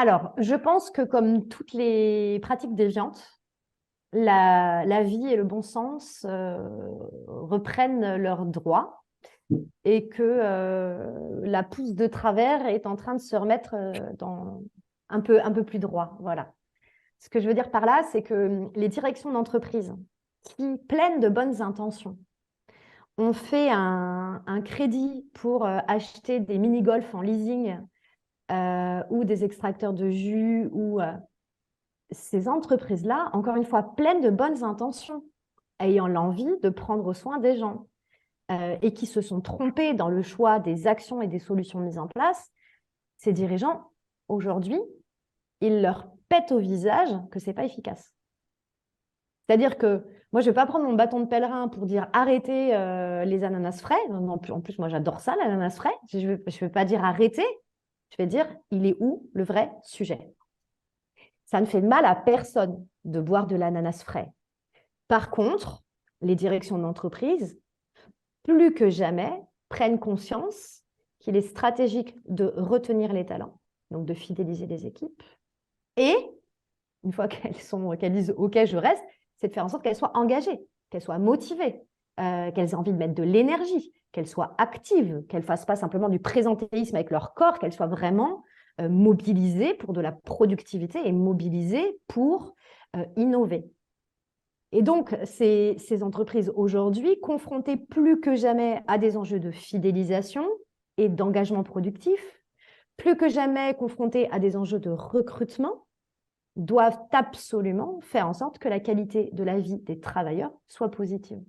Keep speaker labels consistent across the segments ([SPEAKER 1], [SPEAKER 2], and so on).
[SPEAKER 1] Alors, je pense que comme toutes les pratiques déviantes, la vie et le bon sens reprennent leurs droits et que la pousse de travers est en train de se remettre un peu plus droit. Voilà. Ce que je veux dire par là, c'est que les directions d'entreprise qui, pleines de bonnes intentions, ont fait un crédit pour acheter des mini-golf en leasing ou des extracteurs de jus ou ces entreprises-là, encore une fois, pleines de bonnes intentions, ayant l'envie de prendre soin des gens et qui se sont trompés dans le choix des actions et des solutions mises en place, ces dirigeants, aujourd'hui, ils leur pètent au visage que ce n'est pas efficace. C'est-à-dire que moi, je ne vais pas prendre mon bâton de pèlerin pour dire arrêtez les ananas frais. En plus, moi, j'adore ça, l'ananas frais. Je ne vais pas dire arrêtez, je vais dire il est où le vrai sujet. Ça ne fait de mal à personne de boire de l'ananas frais. Par contre, les directions d'entreprise, plus que jamais, prennent conscience qu'il est stratégique de retenir les talents, donc de fidéliser les équipes. Et une fois qu'elles disent « OK, je reste », c'est de faire en sorte qu'elles soient engagées, qu'elles soient motivées, qu'elles aient envie de mettre de l'énergie, qu'elles soient actives, qu'elles ne fassent pas simplement du présentéisme avec leur corps, qu'elles soient vraiment mobilisées pour de la productivité et mobilisées pour innover. Et donc, ces entreprises aujourd'hui, confrontées plus que jamais à des enjeux de fidélisation et d'engagement productif, plus que jamais confrontées à des enjeux de recrutement, doivent absolument faire en sorte que la qualité de la vie des travailleurs soit positive.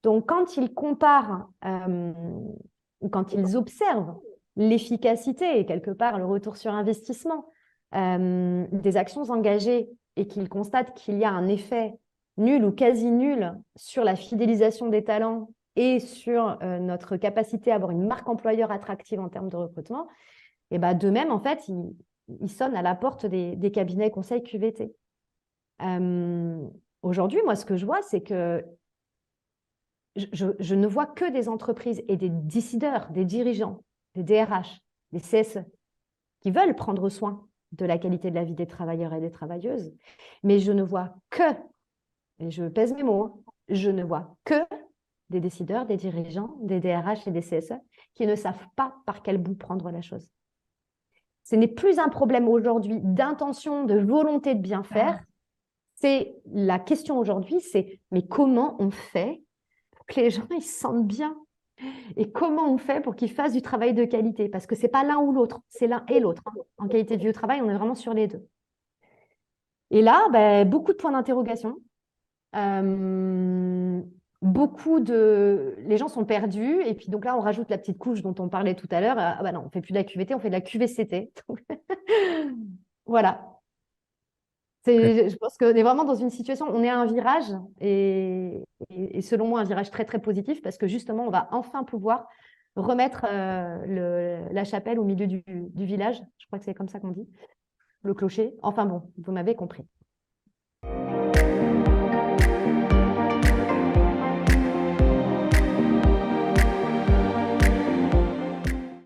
[SPEAKER 1] Donc, quand ils comparent ou quand ils observent l'efficacité et quelque part le retour sur investissement des actions engagées et qu'ils constatent qu'il y a un effet nul ou quasi nul sur la fidélisation des talents et sur notre capacité à avoir une marque employeur attractive en termes de recrutement, et ben de même, en fait, ils sonnent à la porte des cabinets conseils QVT. Aujourd'hui, moi, ce que je vois, c'est que je ne vois que des entreprises et des décideurs, des dirigeants, des DRH, des CSE, qui veulent prendre soin de la qualité de la vie des travailleurs et des travailleuses. Mais je ne vois que, et je pèse mes mots, je ne vois que des décideurs, des dirigeants, des DRH et des CSE qui ne savent pas par quel bout prendre la chose. Ce n'est plus un problème aujourd'hui d'intention, de volonté de bien faire. C'est la question aujourd'hui, c'est mais comment on fait pour que les gens ils se sentent bien? Et comment on fait pour qu'ils fassent du travail de qualité? Parce que ce n'est pas l'un ou l'autre, c'est l'un et l'autre. En qualité de vie au travail, on est vraiment sur les deux. Et là, ben, beaucoup de points d'interrogation. Les gens sont perdus. Et puis donc là, on rajoute la petite couche dont on parlait tout à l'heure. Ah bah non, on ne fait plus de la QVT, on fait de la QVCT. Voilà. Je pense qu'on est vraiment dans une situation, on est à un virage et selon moi un virage très très positif parce que justement on va enfin pouvoir remettre la chapelle au milieu du village. Je crois que c'est comme ça qu'on dit, le clocher. Enfin bon, vous m'avez compris.